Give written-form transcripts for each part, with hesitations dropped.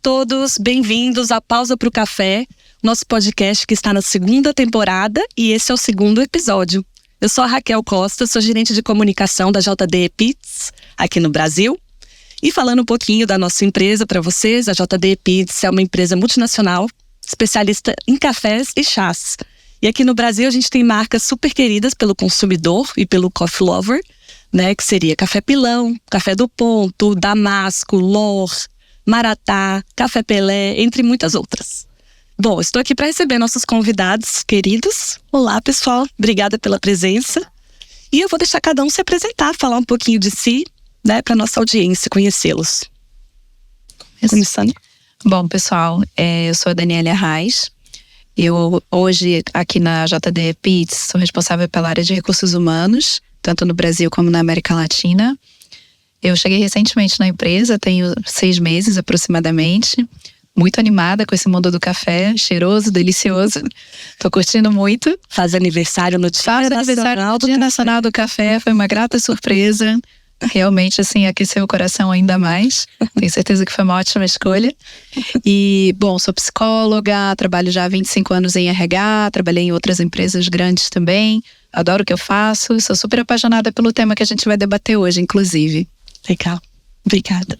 todos, bem-vindos à Pausa para o Café, nosso podcast que está na 2ª temporada e esse é o 2º episódio. Eu sou a Raquel Costa, sou gerente de comunicação da JDE Peets, aqui no Brasil. E falando um pouquinho da nossa empresa para vocês, a JDE Peets é uma empresa multinacional, especialista em cafés e chás. E aqui no Brasil a gente tem marcas super queridas pelo consumidor e pelo coffee lover, né, que seria Café Pilão, Café do Ponto, Damasco, L'Or, Maratá, Café Pelé, entre muitas outras. Bom, estou aqui para receber nossos convidados queridos. Olá, pessoal, obrigada pela presença. E eu vou deixar cada um se apresentar, falar um pouquinho de si, né, para nossa audiência conhecê-los. Começando. Bom, pessoal, eu sou a Daniela Reis. Eu hoje aqui na JDE Peets sou responsável pela área de recursos humanos, tanto no Brasil como na América Latina. Eu cheguei recentemente na empresa, tenho 6 meses aproximadamente. Muito animada com esse mundo do café, cheiroso, delicioso. Tô curtindo muito. Faz aniversário no Dia Nacional do Café, foi uma grata surpresa. Realmente, assim, aqueceu o coração ainda mais. Tenho certeza que foi uma ótima escolha. E, bom, sou psicóloga, trabalho já há 25 anos em RH, trabalhei em outras empresas grandes também. Adoro o que eu faço, sou super apaixonada pelo tema que a gente vai debater hoje, inclusive. Legal. Obrigada.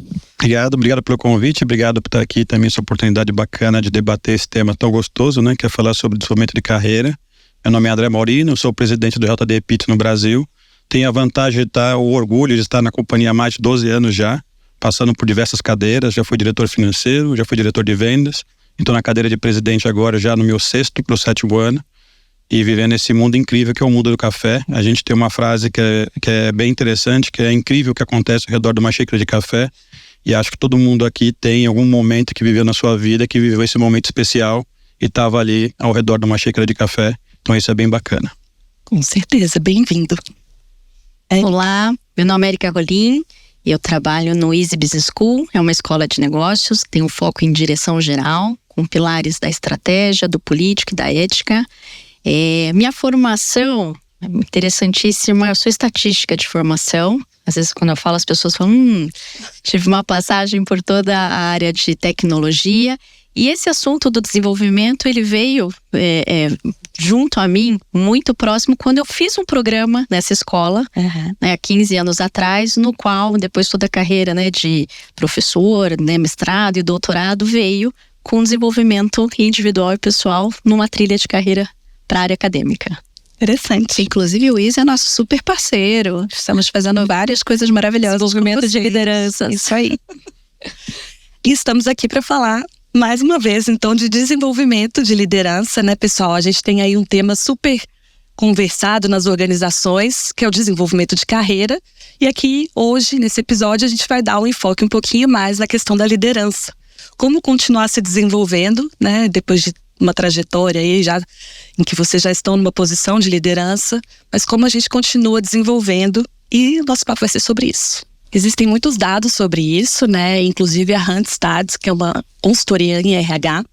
Obrigado pelo convite, obrigado por estar aqui também, essa oportunidade bacana de debater esse tema tão gostoso, né, que é falar sobre desenvolvimento de carreira. Meu nome é André Maurino, sou o presidente do JDE Peets no Brasil. Tenho a vantagem de estar, o orgulho de estar na companhia há mais de 12 anos já, passando por diversas cadeiras, já fui diretor financeiro, já fui diretor de vendas, estou na cadeira de presidente agora já no meu 6º para o 7º ano. E vivendo esse mundo incrível que é o mundo do café. A gente tem uma frase que é bem interessante, que é incrível o que acontece ao redor de uma xícara de café. E acho que todo mundo aqui tem algum momento que viveu na sua vida, que viveu esse momento especial e estava ali ao redor de uma xícara de café. Então isso é bem bacana. Com certeza, bem-vindo. Olá, meu nome é Erika Rolim, eu trabalho no Easy Business School, é uma escola de negócios, tem um foco em direção geral, com pilares da estratégia, do político e da ética. Minha formação é interessantíssima, eu sou estatística de formação. Às vezes quando eu falo as pessoas falam, tive uma passagem por toda a área de tecnologia. E esse assunto do desenvolvimento, ele veio junto a mim, muito próximo, quando eu fiz um programa nessa escola, né, há 15 anos atrás, no qual depois toda a carreira, né, de professor, né, mestrado e doutorado veio com desenvolvimento individual e pessoal numa trilha de carreira para a área acadêmica. Interessante. Inclusive o Easy é nosso super parceiro. Estamos fazendo várias coisas maravilhosas. Desenvolvimento de liderança. Isso aí. E estamos aqui para falar, mais uma vez, então, de desenvolvimento de liderança, né, pessoal? A gente tem aí um tema super conversado nas organizações, que é o desenvolvimento de carreira. E aqui, hoje, nesse episódio, a gente vai dar um enfoque um pouquinho mais na questão da liderança. Como continuar se desenvolvendo, né, depois de uma trajetória aí já em que vocês já estão numa posição de liderança, mas como a gente continua desenvolvendo, e o nosso papo vai ser sobre isso. Existem muitos dados sobre isso, né? Inclusive a Randstad, que é uma consultoria em RH,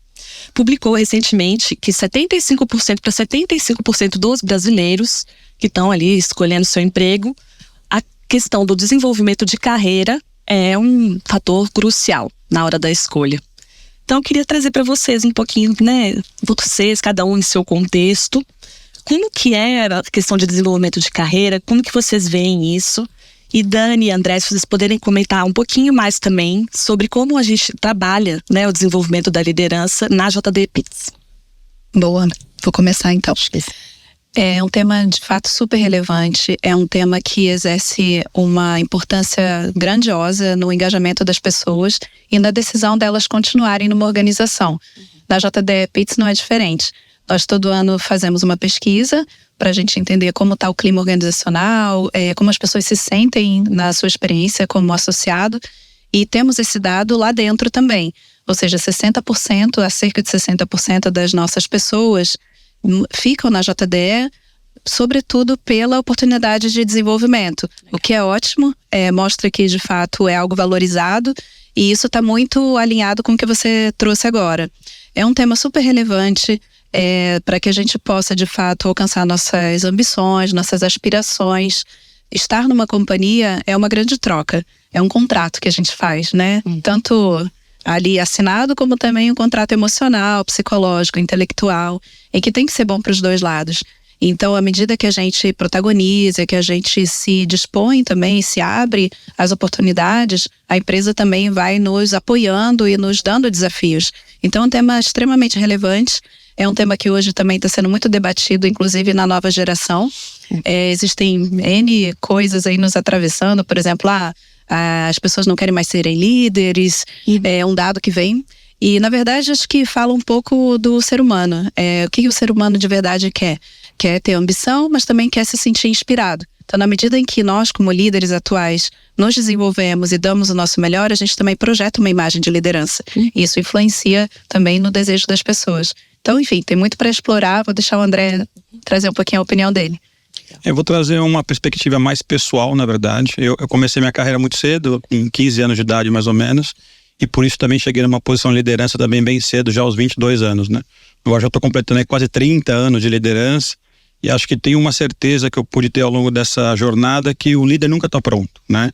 publicou recentemente que 75% para 75% dos brasileiros que estão ali escolhendo seu emprego, a questão do desenvolvimento de carreira é um fator crucial na hora da escolha. Então, eu queria trazer para vocês um pouquinho, né, vocês, cada um em seu contexto, como que é a questão de desenvolvimento de carreira, como que vocês veem isso? E Dani e André, se vocês puderem comentar um pouquinho mais também sobre como a gente trabalha, né, o desenvolvimento da liderança na JDE Peets. Boa, vou começar então. É um tema de fato super relevante, é um tema que exerce uma importância grandiosa no engajamento das pessoas e na decisão delas continuarem numa organização. Na JDE Peets não é diferente. Nós todo ano fazemos uma pesquisa para a gente entender como está o clima organizacional, como as pessoas se sentem na sua experiência como associado, e temos esse dado lá dentro também. Ou seja, 60%, a cerca de 60% das nossas pessoas ficam na JDE, sobretudo pela oportunidade de desenvolvimento, o que é ótimo, mostra que de fato é algo valorizado, e isso está muito alinhado com o que você trouxe agora. É um tema super relevante para que a gente possa de fato alcançar nossas ambições, nossas aspirações. Estar numa companhia é uma grande troca, é um contrato que a gente faz, né? Tanto ali assinado, como também um contrato emocional, psicológico, intelectual, e que tem que ser bom para os dois lados. Então, à medida que a gente protagoniza, que a gente se dispõe também, se abre às oportunidades, a empresa também vai nos apoiando e nos dando desafios. Então, é um tema extremamente relevante. É um tema que hoje também está sendo muito debatido, inclusive na nova geração. Existem N coisas aí nos atravessando, por exemplo, as pessoas não querem mais serem líderes, é um dado que vem. E, na verdade, acho que fala um pouco do ser humano. O que o ser humano de verdade quer? Quer ter ambição, mas também quer se sentir inspirado. Então, na medida em que nós, como líderes atuais, nos desenvolvemos e damos o nosso melhor, a gente também projeta uma imagem de liderança. E isso influencia também no desejo das pessoas. Então, enfim, tem muito para explorar. Vou deixar o André trazer um pouquinho a opinião dele. Eu vou trazer uma perspectiva mais pessoal, na verdade. Eu comecei minha carreira muito cedo, com 15 anos de idade mais ou menos, e por isso também cheguei numa posição de liderança também bem cedo, já aos 22 anos, né? Agora já estou completando aí quase 30 anos de liderança, e acho que tenho uma certeza que eu pude ter ao longo dessa jornada, que o líder nunca está pronto, né?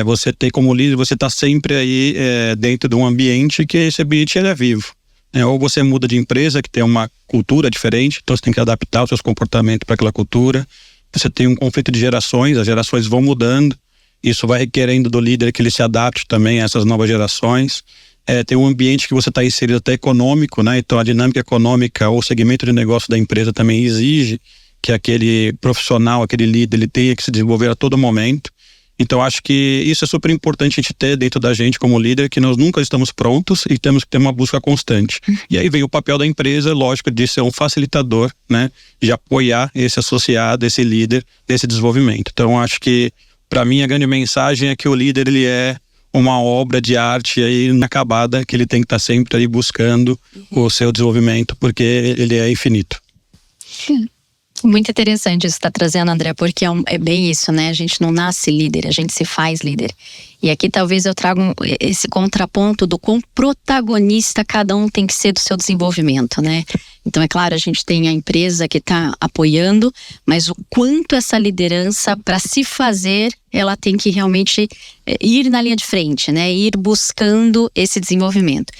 Você tem como líder, você está sempre aí dentro de um ambiente que esse ambiente ele é vivo. Ou você muda de empresa, que tem uma cultura diferente, então você tem que adaptar os seus comportamentos para aquela cultura. Você tem um conflito de gerações, as gerações vão mudando, isso vai requerendo do líder que ele se adapte também a essas novas gerações. Tem um ambiente que você está inserido até econômico, né? Então a dinâmica econômica ou o segmento de negócio da empresa também exige que aquele profissional, aquele líder, ele tenha que se desenvolver a todo momento. Então acho que isso é super importante a gente ter dentro da gente como líder, que nós nunca estamos prontos e temos que ter uma busca constante. E aí vem o papel da empresa, lógico, de ser um facilitador, né? De apoiar esse associado, esse líder, desse desenvolvimento. Então acho que, para mim, a grande mensagem é que o líder, ele é uma obra de arte aí inacabada, que ele tem que estar sempre aí buscando o seu desenvolvimento, porque ele é infinito. Muito interessante isso que está trazendo, André, porque é bem isso, né? A gente não nasce líder, a gente se faz líder. E aqui talvez eu traga esse contraponto do quão protagonista cada um tem que ser do seu desenvolvimento, né? Então, é claro, a gente tem a empresa que está apoiando, mas o quanto essa liderança, para se fazer, ela tem que realmente ir na linha de frente, né? Ir buscando esse desenvolvimento.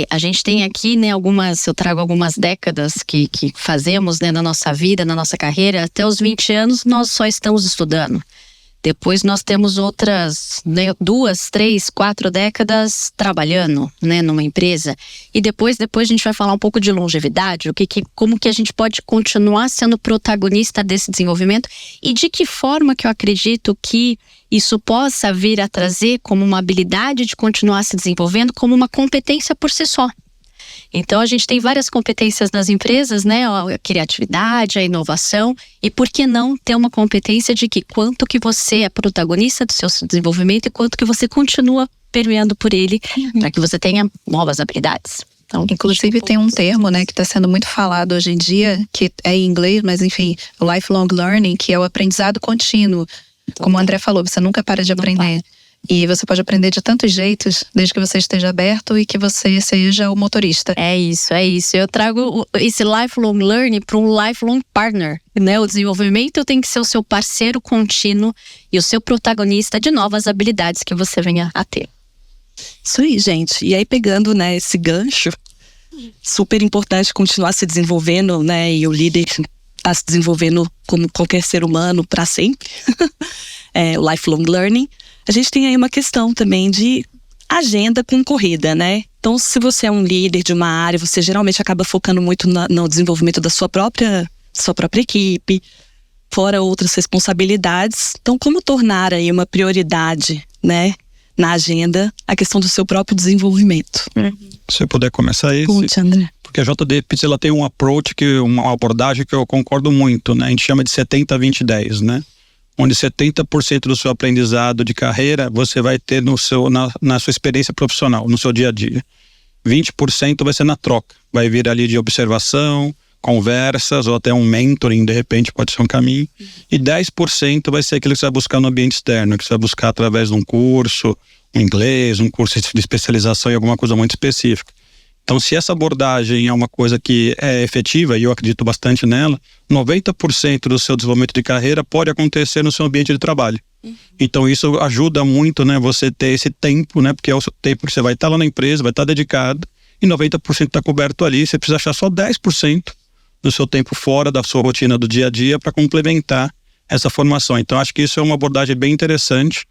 A gente tem aqui, né, eu trago algumas décadas que fazemos, né, na nossa vida, na nossa carreira. Até os 20 anos, nós só estamos estudando. Depois nós temos outras, né, 2, 3, 4 décadas trabalhando, né, numa empresa. E depois a gente vai falar um pouco de longevidade, como que a gente pode continuar sendo protagonista desse desenvolvimento e de que forma que eu acredito que isso possa vir a trazer como uma habilidade de continuar se desenvolvendo, como uma competência por si só. Então, a gente tem várias competências nas empresas, né? A criatividade, a inovação. E por que não ter uma competência de que quanto que você é protagonista do seu desenvolvimento e quanto que você continua permeando por ele para que você tenha novas habilidades. Então, inclusive tem um termo, né, que está sendo muito falado hoje em dia, que é em inglês, mas enfim, o lifelong learning, que é o aprendizado contínuo. Como o André falou, você nunca para de aprender. E você pode aprender de tantos jeitos, desde que você esteja aberto e que você seja o motorista. É isso. Eu trago esse lifelong learning para um lifelong partner, né? O desenvolvimento tem que ser o seu parceiro contínuo e o seu protagonista de novas habilidades que você venha a ter. Isso aí, gente. E aí, pegando, né, esse gancho, super importante continuar se desenvolvendo, né? E o líder está se desenvolvendo como qualquer ser humano para sempre. O lifelong learning. A gente tem aí uma questão também de agenda concorrida, né? Então, se você é um líder de uma área, você geralmente acaba focando muito no desenvolvimento da sua própria equipe, fora outras responsabilidades. Então, como tornar aí uma prioridade, né, na agenda, a questão do seu próprio desenvolvimento? Se eu puder começar isso. Conte, André. Porque a JD Pitts, ela tem um approach, uma abordagem que eu concordo muito, né? A gente chama de 70-20-10, né? Onde 70% do seu aprendizado de carreira você vai ter na sua experiência profissional, no seu dia a dia. 20% vai ser na troca, vai vir ali de observação, conversas ou até um mentoring, de repente pode ser um caminho. E 10% vai ser aquilo que você vai buscar no ambiente externo, que você vai buscar através de um curso, um inglês, um curso de especialização em alguma coisa muito específica. Então, se essa abordagem é uma coisa que é efetiva, e eu acredito bastante nela, 90% do seu desenvolvimento de carreira pode acontecer no seu ambiente de trabalho. Então isso ajuda muito, né, você ter esse tempo, né, porque é o tempo que você vai estar lá na empresa, vai estar dedicado, e 90% está coberto ali. Você precisa achar só 10% do seu tempo fora da sua rotina do dia a dia para complementar essa formação. Então acho que isso é uma abordagem bem interessante.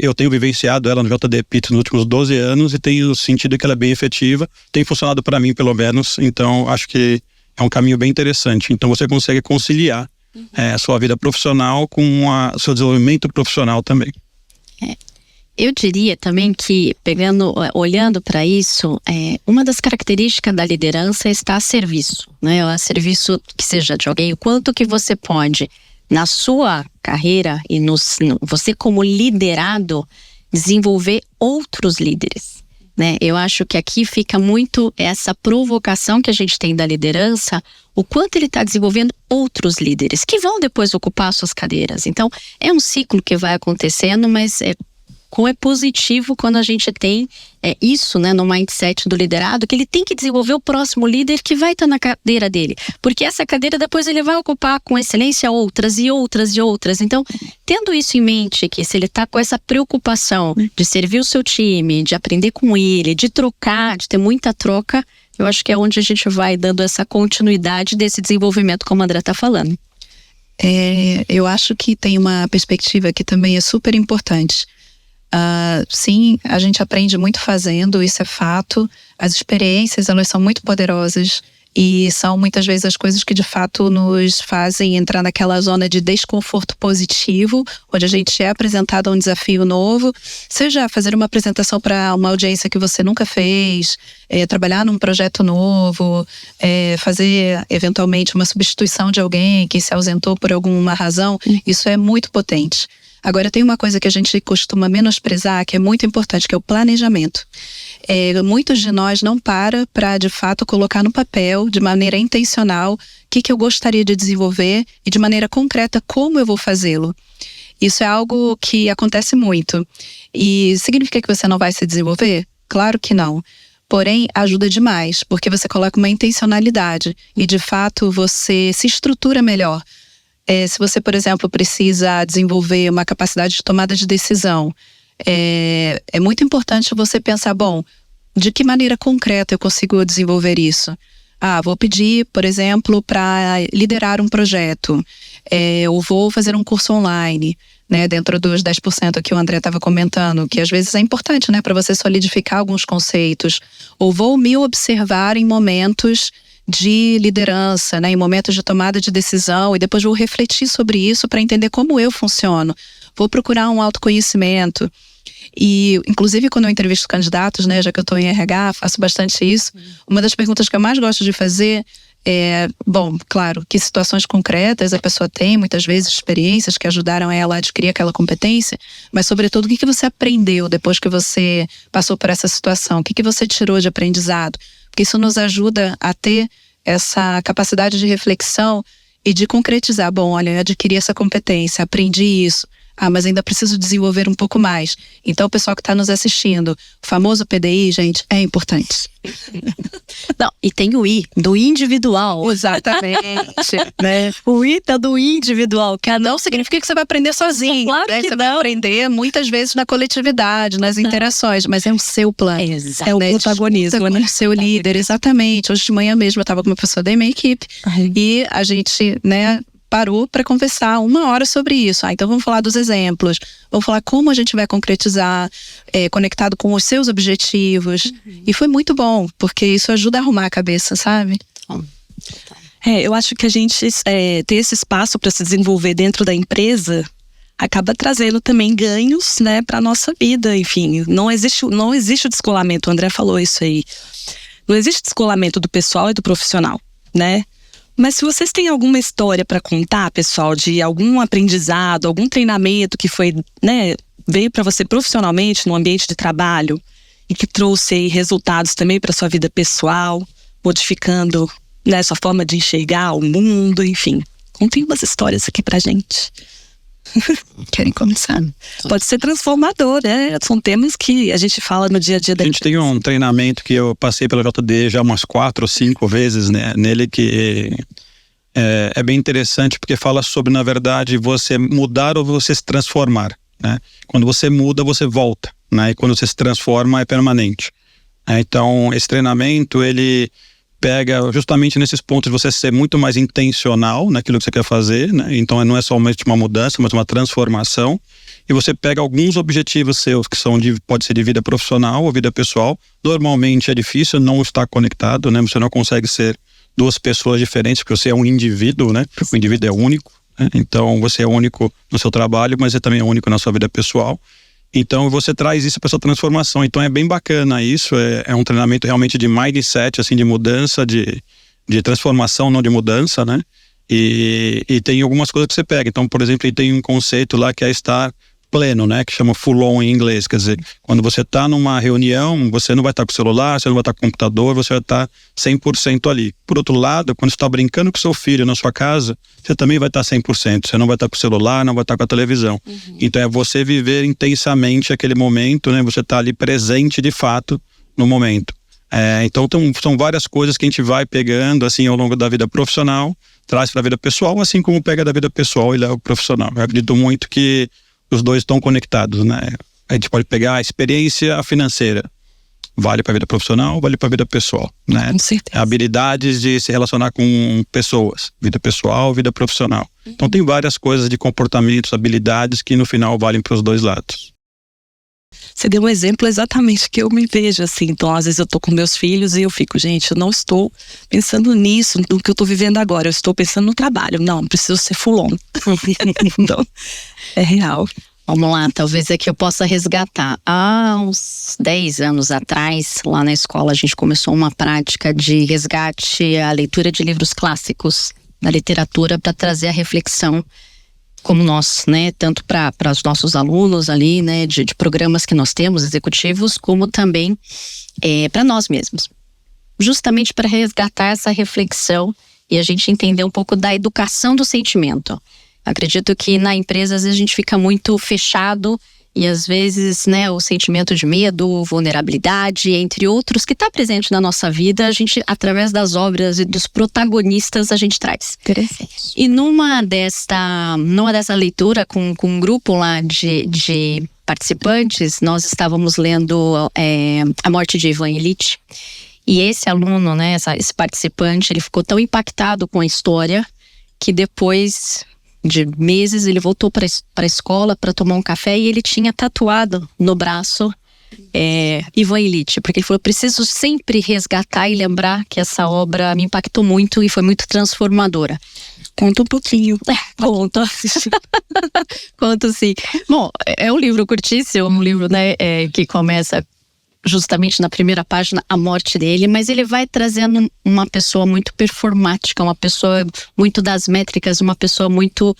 Eu tenho vivenciado ela no JD Epíteto nos últimos 12 anos e tenho sentido que ela é bem efetiva, tem funcionado para mim pelo menos, então acho que é um caminho bem interessante. Então você consegue conciliar a sua vida profissional com o seu desenvolvimento profissional também. Eu diria também que, olhando para isso, uma das características da liderança é estar a serviço, né? A serviço que seja de alguém, o quanto que você pode, na sua carreira e você como liderado, desenvolver outros líderes, né? Eu acho que aqui fica muito essa provocação que a gente tem da liderança, o quanto ele está desenvolvendo outros líderes que vão depois ocupar suas cadeiras. Então, é um ciclo que vai acontecendo, mas como é positivo quando a gente tem isso, né, no mindset do liderado, que ele tem que desenvolver o próximo líder que vai estar na cadeira dele. Porque essa cadeira depois ele vai ocupar com excelência outras e outras e outras. Então, tendo isso em mente, que se ele está com essa preocupação de servir o seu time, de aprender com ele, de trocar, de ter muita troca, eu acho que é onde a gente vai dando essa continuidade desse desenvolvimento, como a André está falando. Eu acho que tem uma perspectiva que também é super importante. Sim, a gente aprende muito fazendo, isso é fato. As experiências, elas são muito poderosas e são muitas vezes as coisas que de fato nos fazem entrar naquela zona de desconforto positivo, onde a gente é apresentado a um desafio novo, seja fazer uma apresentação para uma audiência que você nunca fez, trabalhar num projeto novo, fazer eventualmente uma substituição de alguém que se ausentou por alguma razão. Isso é muito potente. Agora, tem uma coisa que a gente costuma menosprezar, que é muito importante, que é o planejamento. Muitos de nós não para, de fato, colocar no papel, de maneira intencional, o que eu gostaria de desenvolver e, de maneira concreta, como eu vou fazê-lo. Isso é algo que acontece muito. E significa que você não vai se desenvolver? Claro que não. Porém, ajuda demais, porque você coloca uma intencionalidade e, de fato, você se estrutura melhor. Se você, por exemplo, precisa desenvolver uma capacidade de tomada de decisão, é muito importante você pensar, bom, de que maneira concreta eu consigo desenvolver isso? Vou pedir, por exemplo, para liderar um projeto, ou vou fazer um curso online, né, dentro dos 10% que o André estava comentando, que às vezes é importante, né, para você solidificar alguns conceitos, ou vou me observar em momentos de liderança, né, em momentos de tomada de decisão, e depois vou refletir sobre isso para entender como eu funciono. Vou procurar um autoconhecimento. E, inclusive, quando eu entrevisto candidatos, né, já que eu estou em RH, faço bastante isso. Uma das perguntas que eu mais gosto de fazer bom, claro, que situações concretas a pessoa tem, muitas vezes experiências que ajudaram ela a adquirir aquela competência, mas sobretudo o que você aprendeu depois que você passou por essa situação, o que você tirou de aprendizado, porque isso nos ajuda a ter essa capacidade de reflexão e de concretizar, bom, olha, eu adquiri essa competência, aprendi isso, mas ainda preciso desenvolver um pouco mais. Então, o pessoal que está nos assistindo, o famoso PDI, gente, é importante. Não, e tem o I, do individual. Exatamente. Né? O I tá do individual. Que não significa que você vai aprender sozinho. Claro né? que você não. vai aprender muitas vezes na coletividade, nas interações, mas é o seu plano. Exato. É o protagonismo, né? O seu líder, exatamente. Hoje de manhã mesmo eu estava com uma pessoa da minha equipe e a gente, né, parou para conversar 1 hora sobre isso. Então vamos falar dos exemplos, vamos falar como a gente vai concretizar, conectado com os seus objetivos. E foi muito bom, porque isso ajuda a arrumar a cabeça, sabe? Eu acho que a gente ter esse espaço para se desenvolver dentro da empresa acaba trazendo também ganhos, né, para nossa vida. Enfim, não existe o descolamento. O André falou isso aí. Não existe descolamento do pessoal e do profissional, né? Mas se vocês têm alguma história para contar, pessoal, de algum aprendizado, algum treinamento que foi, né, veio para você profissionalmente no ambiente de trabalho e que trouxe aí resultados também para sua vida pessoal, modificando, né, sua forma de enxergar o mundo, enfim. Contem umas histórias aqui pra gente. Querem começar? Pode ser transformador, né? São temas que a gente fala no dia a dia da A gente tem um treinamento que eu passei pela JD já umas 4 ou 5 vezes, né? Nele que é bem interessante porque fala sobre, na verdade, você mudar ou você se transformar, né? Quando você muda, você volta, né? E quando você se transforma, é permanente. Então, esse treinamento, ele pega justamente nesses pontos de você ser muito mais intencional naquilo que você quer fazer, né? Então, não é somente uma mudança, mas uma transformação. E você pega alguns objetivos seus que pode ser de vida profissional ou vida pessoal. Normalmente é difícil não estar conectado, né? Você não consegue ser duas pessoas diferentes, porque você é um indivíduo, né? O indivíduo é único, né? Então você é único no seu trabalho, mas você também é único na sua vida pessoal. Então você traz isso para sua transformação. Então é bem bacana isso, é um treinamento realmente de mindset, assim, de mudança, de transformação, não de mudança, né? E tem algumas coisas que você pega. Então, por exemplo, tem um conceito lá que é estar pleno, né, que chama full on em inglês, quer dizer, quando você está numa reunião, você não vai estar com o celular, você não vai estar com o computador, você vai estar 100% ali. Por outro lado, quando você está brincando com seu filho na sua casa, você também vai estar 100%, você não vai estar com o celular, não vai estar com a televisão. Então é você viver intensamente aquele momento, né, você está ali presente de fato no momento. Então são várias coisas que a gente vai pegando assim ao longo da vida profissional, traz para a vida pessoal, assim como pega da vida pessoal e leva o profissional. Eu acredito muito que os dois estão conectados, né? A gente pode pegar a experiência financeira, vale para a vida profissional, vale para a vida pessoal, né? Com certeza. Habilidades de se relacionar com pessoas, vida pessoal, vida profissional. Então tem várias coisas de comportamentos, habilidades que no final valem para os dois lados. Você deu um exemplo exatamente que eu me vejo assim. Então, às vezes eu tô com meus filhos e eu fico, gente, eu não estou pensando nisso, no que eu tô vivendo agora. Eu estou pensando no trabalho. Não, preciso ser full on. Então, é real. Vamos lá, talvez é que eu possa resgatar. Há uns 10 anos atrás, lá na escola, a gente começou uma prática de resgate à leitura de livros clássicos da literatura para trazer a reflexão como nós, né, tanto para os nossos alunos ali, né, de programas que nós temos, executivos, como também para nós mesmos. Justamente para resgatar essa reflexão e a gente entender um pouco da educação do sentimento. Acredito que na empresa, às vezes, a gente fica muito fechado e, às vezes, né, o sentimento de medo, vulnerabilidade, entre outros, que está presente na nossa vida, a gente, através das obras e dos protagonistas, a gente traz. Interessante. E numa dessa leitura com um grupo lá de participantes, nós estávamos lendo A Morte de Ivan Ilitch. E esse aluno, né, esse participante, ele ficou tão impactado com a história que depois de meses ele voltou para a escola para tomar um café e ele tinha tatuado no braço Ivan Ilitch, porque ele falou, preciso sempre resgatar e lembrar que essa obra me impactou muito e foi muito transformadora. Conta um pouquinho. Conto. Conto sim. Bom, é um livro curtíssimo, um livro, né, que começa justamente na primeira página, a morte dele, mas ele vai trazendo uma pessoa muito performática, uma pessoa muito das métricas, uma pessoa muito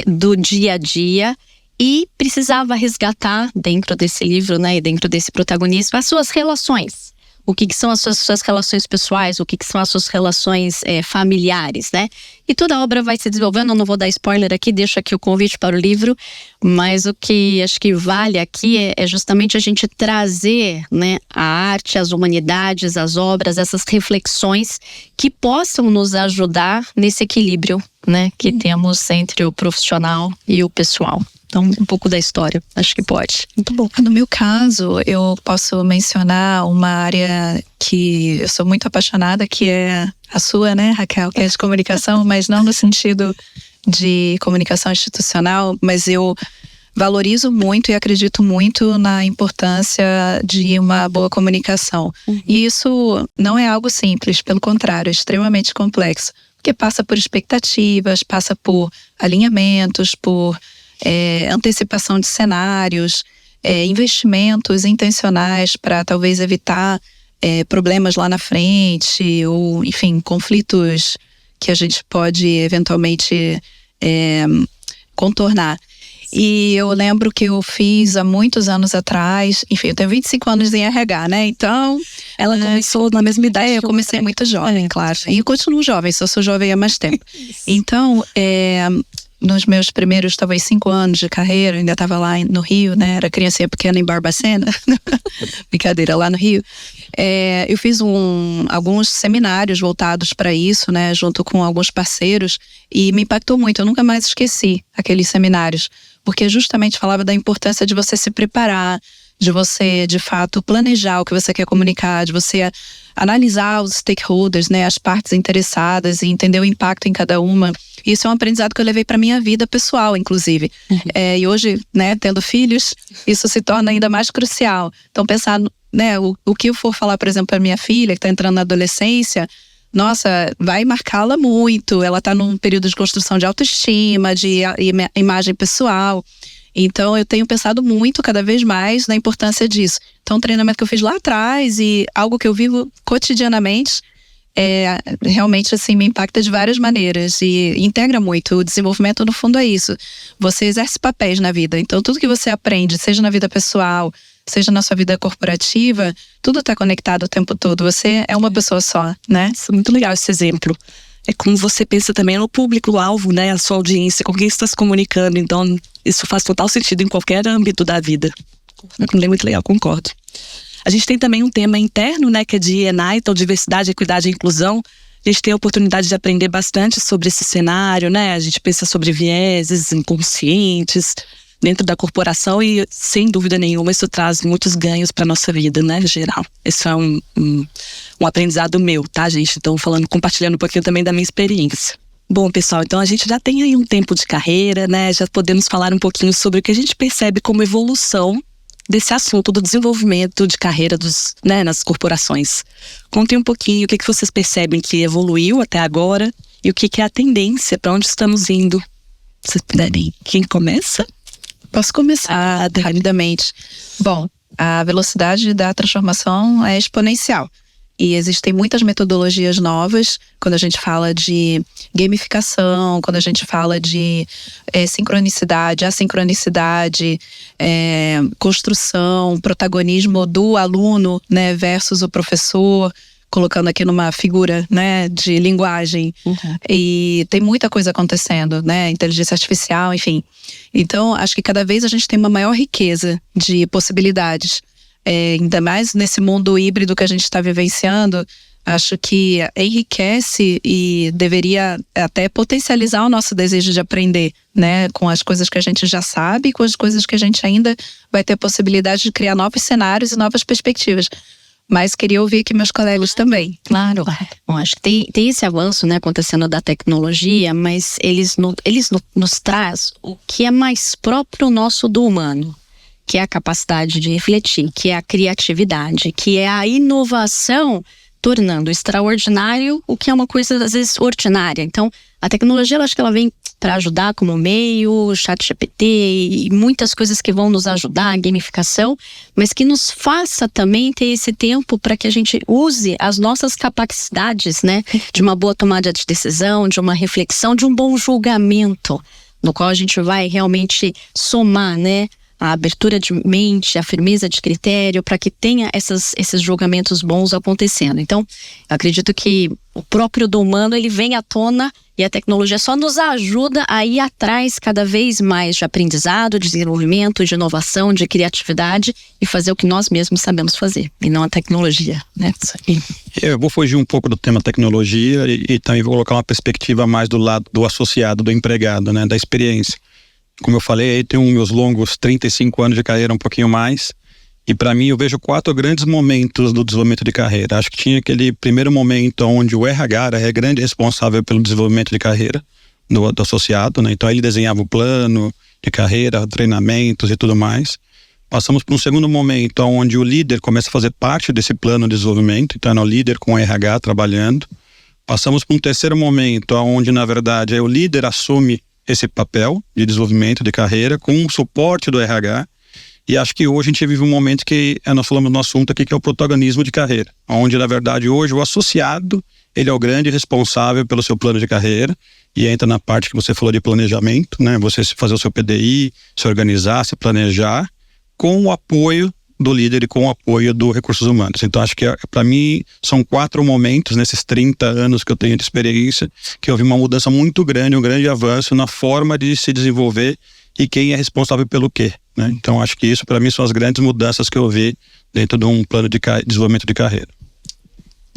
do dia a dia, e precisava resgatar dentro desse livro, né, e dentro desse protagonismo, as suas relações. O que são as suas relações pessoais, o que são as suas relações familiares, né? E toda a obra vai se desenvolvendo, eu não vou dar spoiler aqui, deixo aqui o convite para o livro, mas o que acho que vale aqui é justamente a gente trazer, né, a arte, as humanidades, as obras, essas reflexões que possam nos ajudar nesse equilíbrio, né, que temos entre o profissional e o pessoal. Então, um pouco da história, acho que pode. Muito bom. No meu caso, eu posso mencionar uma área que eu sou muito apaixonada, que é a sua, né, Raquel, que é de comunicação, mas não no sentido de comunicação institucional, mas eu valorizo muito e acredito muito na importância de uma boa comunicação. E isso não é algo simples, pelo contrário, é extremamente complexo, porque passa por expectativas, passa por alinhamentos, por antecipação de cenários, investimentos intencionais para talvez evitar problemas lá na frente, ou enfim, conflitos que a gente pode eventualmente contornar. E eu lembro que eu fiz há muitos anos atrás, enfim, eu tenho 25 anos em RH, né? Então, ela começou na mesma ideia. Eu comecei muito jovem, claro. E eu continuo jovem, só sou jovem há mais tempo. Então, nos meus primeiros, talvez 5 anos de carreira, ainda estava lá no Rio, né? Era criancinha pequena em Barbacena, brincadeira, lá no Rio. Eu fiz alguns seminários voltados para isso, né? Junto com alguns parceiros, e me impactou muito. Eu nunca mais esqueci aqueles seminários, porque justamente falava da importância de você se preparar, de você, de fato, planejar o que você quer comunicar, de você analisar os stakeholders, né, as partes interessadas e entender o impacto em cada uma. Isso é um aprendizado que eu levei para minha vida pessoal, inclusive. E hoje, né, tendo filhos, isso se torna ainda mais crucial. Então, pensar, né, o que eu for falar, por exemplo, para minha filha, que está entrando na adolescência, nossa, vai marcá-la muito. Ela está num período de construção de autoestima, de imagem pessoal. Então, eu tenho pensado muito, cada vez mais, na importância disso. Então, um treinamento que eu fiz lá atrás e algo que eu vivo cotidianamente, realmente, assim, me impacta de várias maneiras e integra muito. O desenvolvimento, no fundo, é isso. Você exerce papéis na vida. Então, tudo que você aprende, seja na vida pessoal, seja na sua vida corporativa, tudo está conectado o tempo todo. Você é uma pessoa só, né? Isso é muito legal esse exemplo. É como você pensa também no público-alvo, né? A sua audiência, com quem você está se comunicando. Então, isso faz total sentido em qualquer âmbito da vida. É muito legal, concordo. A gente tem também um tema interno, né? Que é de E&I, então diversidade, equidade e inclusão. A gente tem a oportunidade de aprender bastante sobre esse cenário, né? A gente pensa sobre vieses inconscientes dentro da corporação e, sem dúvida nenhuma, isso traz muitos ganhos para nossa vida, né, em geral. Esse é um aprendizado meu, tá, gente? Então, compartilhando um pouquinho também da minha experiência. Bom, pessoal, então a gente já tem aí um tempo de carreira, né? Já podemos falar um pouquinho sobre o que a gente percebe como evolução desse assunto do desenvolvimento de carreira nas corporações. Contem um pouquinho o que vocês percebem que evoluiu até agora e o que é a tendência, para onde estamos indo. Se vocês puderem, quem começa? Posso começar rapidamente. Bom, a velocidade da transformação é exponencial. E existem muitas metodologias novas quando a gente fala de gamificação, quando a gente fala de sincronicidade, assincronicidade, construção, protagonismo do aluno, né, versus o professor, colocando aqui numa figura, né, de linguagem. E tem muita coisa acontecendo, né, inteligência artificial, enfim. Então, acho que cada vez a gente tem uma maior riqueza de possibilidades. Ainda mais nesse mundo híbrido que a gente está vivenciando, acho que enriquece e deveria até potencializar o nosso desejo de aprender, né? Com as coisas que a gente já sabe e com as coisas que a gente ainda vai ter possibilidade de criar novos cenários e novas perspectivas. Mas queria ouvir aqui meus colegas também. Claro. Bom, acho que tem esse avanço, né, acontecendo da tecnologia, mas eles nos traz o que é mais próprio nosso do humano, que é a capacidade de refletir, que é a criatividade, que é a inovação, tornando extraordinário o que é uma coisa, às vezes, ordinária. Então, a tecnologia, eu acho que ela vem para ajudar como meio, o ChatGPT e muitas coisas que vão nos ajudar, a gamificação, mas que nos faça também ter esse tempo para que a gente use as nossas capacidades, né? De uma boa tomada de decisão, de uma reflexão, de um bom julgamento, no qual a gente vai realmente somar, né? A abertura de mente, a firmeza de critério, para que tenha esses julgamentos bons acontecendo. Então, eu acredito que o próprio do humano, ele vem à tona e a tecnologia só nos ajuda a ir atrás cada vez mais de aprendizado, de desenvolvimento, de inovação, de criatividade e fazer o que nós mesmos sabemos fazer, e não a tecnologia, né? Isso aí. Eu vou fugir um pouco do tema tecnologia e também vou colocar uma perspectiva mais do lado do associado, do empregado, né? Da experiência. Como eu falei, eu tenho meus longos 35 anos de carreira, um pouquinho mais. E para mim, eu vejo 4 grandes momentos do desenvolvimento de carreira. Acho que tinha aquele primeiro momento onde o RH era grande responsável pelo desenvolvimento de carreira do associado, né? Então, ele desenhava o plano de carreira, treinamentos e tudo mais. Passamos para um segundo momento onde o líder começa a fazer parte desse plano de desenvolvimento. Então, é o líder com o RH trabalhando. Passamos para um terceiro momento onde, na verdade, o líder assume esse papel de desenvolvimento de carreira com o suporte do RH. E acho que hoje a gente vive um momento que nós falamos no assunto aqui, que é o protagonismo de carreira, onde na verdade hoje o associado, ele é o grande responsável pelo seu plano de carreira, e entra na parte que você falou de planejamento, né? Você fazer o seu PDI, se organizar, se planejar, com o apoio do líder e com o apoio do Recursos Humanos. Então, acho que, para mim, são 4 momentos nesses 30 anos que eu tenho de experiência que houve uma mudança muito grande, um grande avanço na forma de se desenvolver e quem é responsável pelo quê, né? Então, acho que isso, para mim, são as grandes mudanças que eu vi dentro de um plano de desenvolvimento de carreira.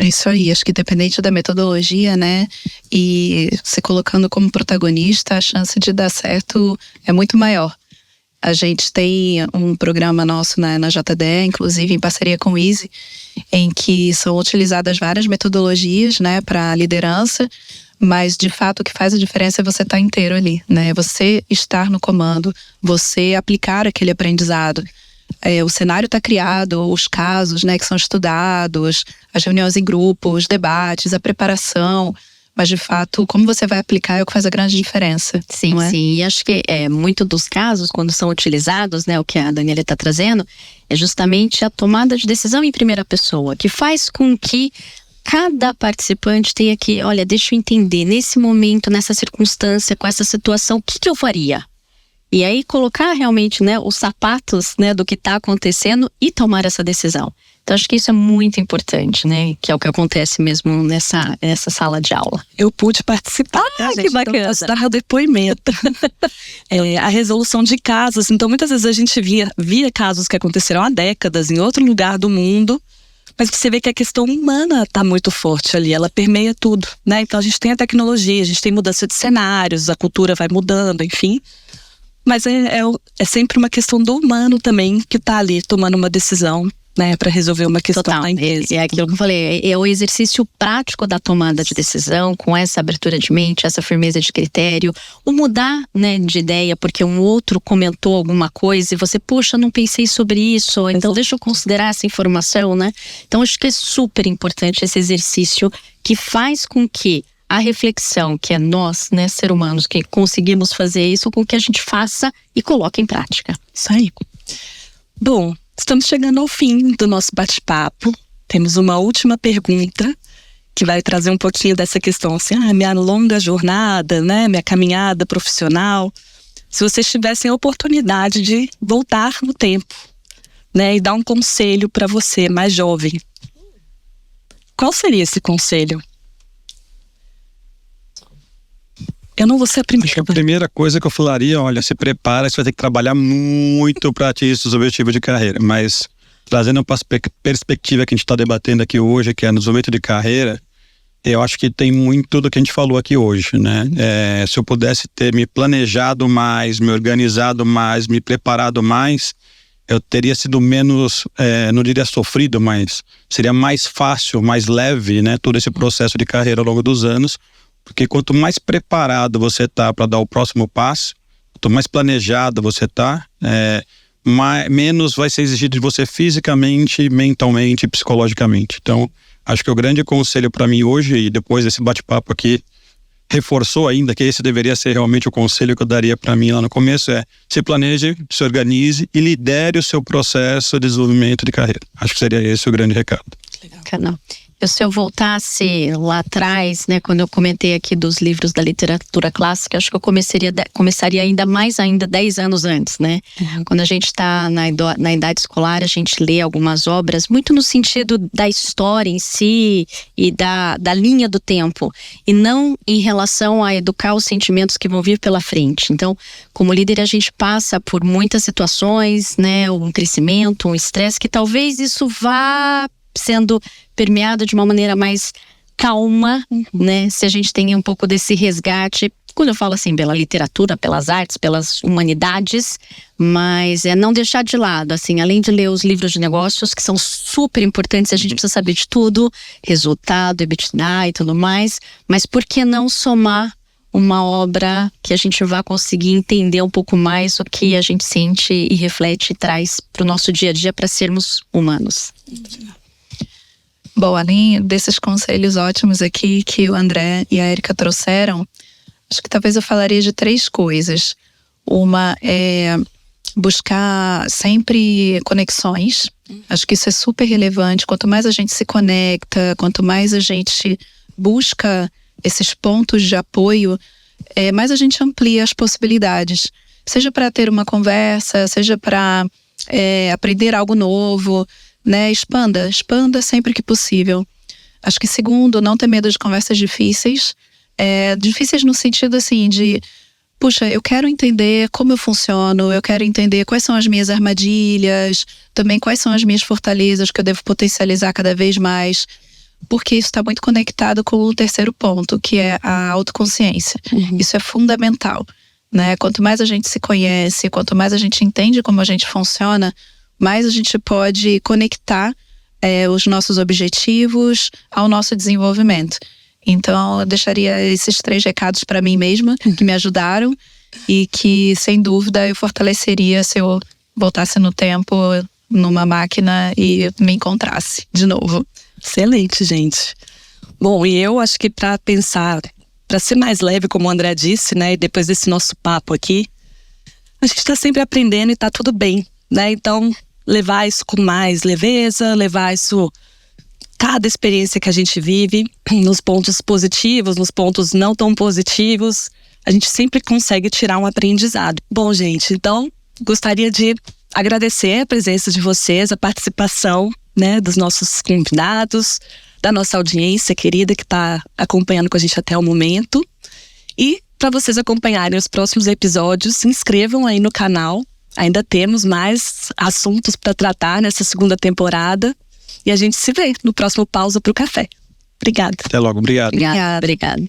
É isso aí, acho que independente da metodologia, né, e se colocando como protagonista, a chance de dar certo é muito maior. A gente tem um programa nosso na JDE, inclusive em parceria com o Easy, em que são utilizadas várias metodologias, né, para liderança, mas de fato o que faz a diferença é você estar inteiro ali, né, você estar no comando, você aplicar aquele aprendizado. O cenário está criado, os casos, né, que são estudados, as reuniões em grupo, os debates, a preparação, mas de fato, como você vai aplicar é o que faz a grande diferença. Sim, não é? sim. E acho que muito dos casos, quando são utilizados, né, o que a Daniela está trazendo, é justamente a tomada de decisão em primeira pessoa, que faz com que cada participante tenha que, olha, deixa eu entender, nesse momento, nessa circunstância, com essa situação, o que eu faria? E aí colocar realmente, né, os sapatos, né, do que está acontecendo e tomar essa decisão. Então acho que isso é muito importante, né, que é o que acontece mesmo nessa sala de aula. Eu pude participar, que bacana. Posso dar o depoimento. A resolução de casos. Então muitas vezes a gente via casos que aconteceram há décadas em outro lugar do mundo, mas você vê que a questão humana está muito forte ali, ela permeia tudo, né? Então a gente tem a tecnologia, a gente tem mudança de cenários, a cultura vai mudando, enfim. Mas é sempre uma questão do humano também que está ali tomando uma decisão, né, para resolver uma questão da empresa. É aquilo que eu falei, é o exercício prático da tomada de decisão, com essa abertura de mente, essa firmeza de critério, o mudar, né, de ideia, porque um outro comentou alguma coisa e você, poxa, não pensei sobre isso, então deixa eu considerar essa informação, né? Então acho que é super importante esse exercício que faz com que a reflexão, que é nós, né, ser humanos, que conseguimos fazer isso, com que a gente faça e coloque em prática. Isso aí. Bom, estamos chegando ao fim do nosso bate-papo. Temos uma última pergunta que vai trazer um pouquinho dessa questão, assim, minha longa jornada, né, minha caminhada profissional. Se vocês tivessem a oportunidade de voltar no tempo, né, e dar um conselho para você mais jovem, qual seria esse conselho? Eu não vou ser a primeira. Acho que a primeira coisa que eu falaria, olha, se prepara, você vai ter que trabalhar muito para atingir seus objetivos de carreira. Mas trazendo para a perspectiva que a gente está debatendo aqui hoje, que é no desenvolvimento de carreira, eu acho que tem muito do que a gente falou aqui hoje, né? Se eu pudesse ter me planejado mais, me organizado mais, me preparado mais, eu teria sido menos, não diria sofrido, mas seria mais fácil, mais leve, né? Todo esse processo de carreira ao longo dos anos. Porque quanto mais preparado você está para dar o próximo passo, quanto mais planejado você está, menos vai ser exigido de você fisicamente, mentalmente e psicologicamente. Então, acho que o grande conselho para mim hoje, e depois desse bate-papo aqui, reforçou ainda que esse deveria ser realmente o conselho que eu daria para mim lá no começo, se planeje, se organize e lidere o seu processo de desenvolvimento de carreira. Acho que seria esse o grande recado. Legal. Se eu voltasse lá atrás, né, quando eu comentei aqui dos livros da literatura clássica, acho que eu começaria ainda 10 anos antes, né? Uhum. Quando a gente está na idade escolar, a gente lê algumas obras muito no sentido da história em si e da linha do tempo, e não em relação a educar os sentimentos que vão vir pela frente. Então, como líder, a gente passa por muitas situações, né, um crescimento, um estresse, que talvez isso vá sendo permeado de uma maneira mais calma, né? Se a gente tem um pouco desse resgate, quando eu falo assim, pela literatura, pelas artes, pelas humanidades, mas não deixar de lado, assim, além de ler os livros de negócios, que são super importantes, a gente precisa saber de tudo, resultado, EBITDA e tudo mais, mas por que não somar uma obra que a gente vai conseguir entender um pouco mais o que a gente sente e reflete e traz para o nosso dia a dia para sermos humanos? Bom, além desses conselhos ótimos aqui que o André e a Érica trouxeram, acho que talvez eu falaria de 3 coisas. Uma é buscar sempre conexões. Acho que isso é super relevante. Quanto mais a gente se conecta, quanto mais a gente busca esses pontos de apoio, mais a gente amplia as possibilidades. Seja para ter uma conversa, seja para aprender algo novo, né? Expanda sempre que possível. Acho que segundo, não ter medo de conversas difíceis. Difíceis no sentido assim de, puxa, eu quero entender como eu funciono, eu quero entender quais são as minhas armadilhas, também quais são as minhas fortalezas que eu devo potencializar cada vez mais, porque isso está muito conectado com o terceiro ponto, que é a autoconsciência. Isso é fundamental, né? Quanto mais a gente se conhece, quanto mais a gente entende como a gente funciona, mais a gente pode conectar os nossos objetivos ao nosso desenvolvimento. Então, eu deixaria esses 3 recados para mim mesma, que me ajudaram e que, sem dúvida, eu fortaleceria se eu voltasse no tempo, numa máquina e me encontrasse de novo. Excelente, gente. Bom, e eu acho que para pensar, para ser mais leve, como o André disse, né, e depois desse nosso papo aqui, a gente está sempre aprendendo e tá tudo bem, né? Então, levar isso com mais leveza, levar isso, cada experiência que a gente vive, nos pontos positivos, nos pontos não tão positivos, a gente sempre consegue tirar um aprendizado. Bom, gente, então, gostaria de agradecer a presença de vocês, a participação, né, dos nossos convidados, da nossa audiência querida que está acompanhando com a gente até o momento. E para vocês acompanharem os próximos episódios, se inscrevam aí no canal. Ainda temos mais assuntos para tratar nessa segunda temporada. E a gente se vê no próximo Pausa pro Café. Obrigada. Até logo, obrigado. Obrigada.